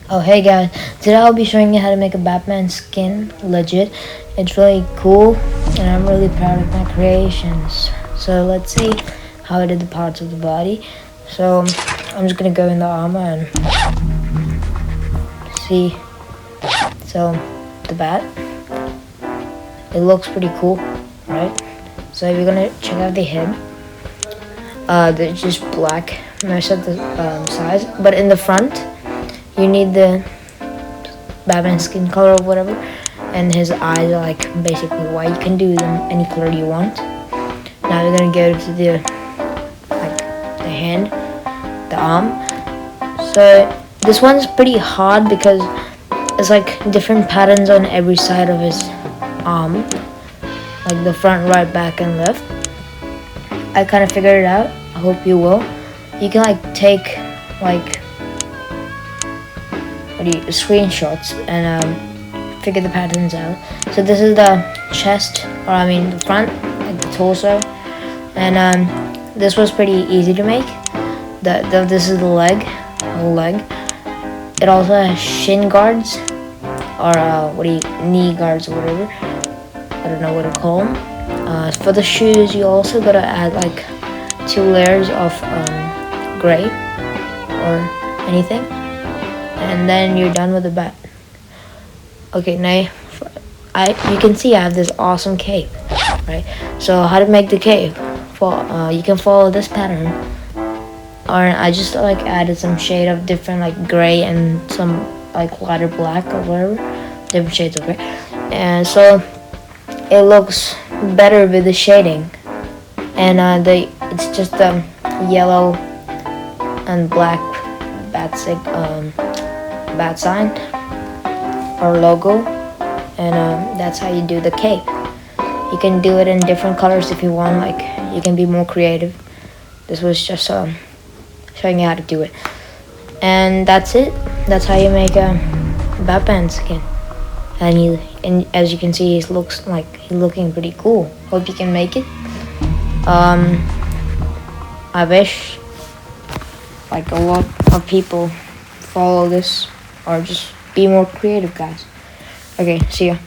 Oh hey guys, today I'll be showing you how to make a Batman skin legit. It's really cool and I'm really proud of my creations. So let's see how I did the parts of the body. So I'm just gonna go in the armor and see. So the bat, it looks pretty cool, right? So if you're gonna check out the head, they're just black most of the sides, but in the front you need the Batman skin color or whatever, and his eyes are like basically white. You can do them any color you want. Now we're gonna go to the hand, the arm. So this one's pretty hard because it's like different patterns on every side of his arm, like the front, right, back, and left. I kind of figured it out. I hope you will. You can like take like screenshots and figure the patterns out. So this is the chest, or I mean the front, like the torso, and this was pretty easy to make. This is the leg, whole leg. It also has shin guards, or knee guards or whatever. I don't know what to call them. For the shoes, you also gotta add like 2 layers of gray or anything, and then you're done with the bat. Okay, now you can see I have this awesome cape, right? So how to make the cape? You can follow this pattern, or I just like added some shade of different like gray and some like lighter black or whatever, different shades of gray, and so it looks better with the shading. And it's just yellow and black bat sign or logo, and that's how you do the cape. You can do it in different colors if you want. Like, you can be more creative. This was just showing you how to do it, and that's it. That's how you make a Batman skin. And as you can see, he's looking pretty cool. Hope you can make it. I wish like a lot of people follow this, or just be more creative, guys. Okay, see ya.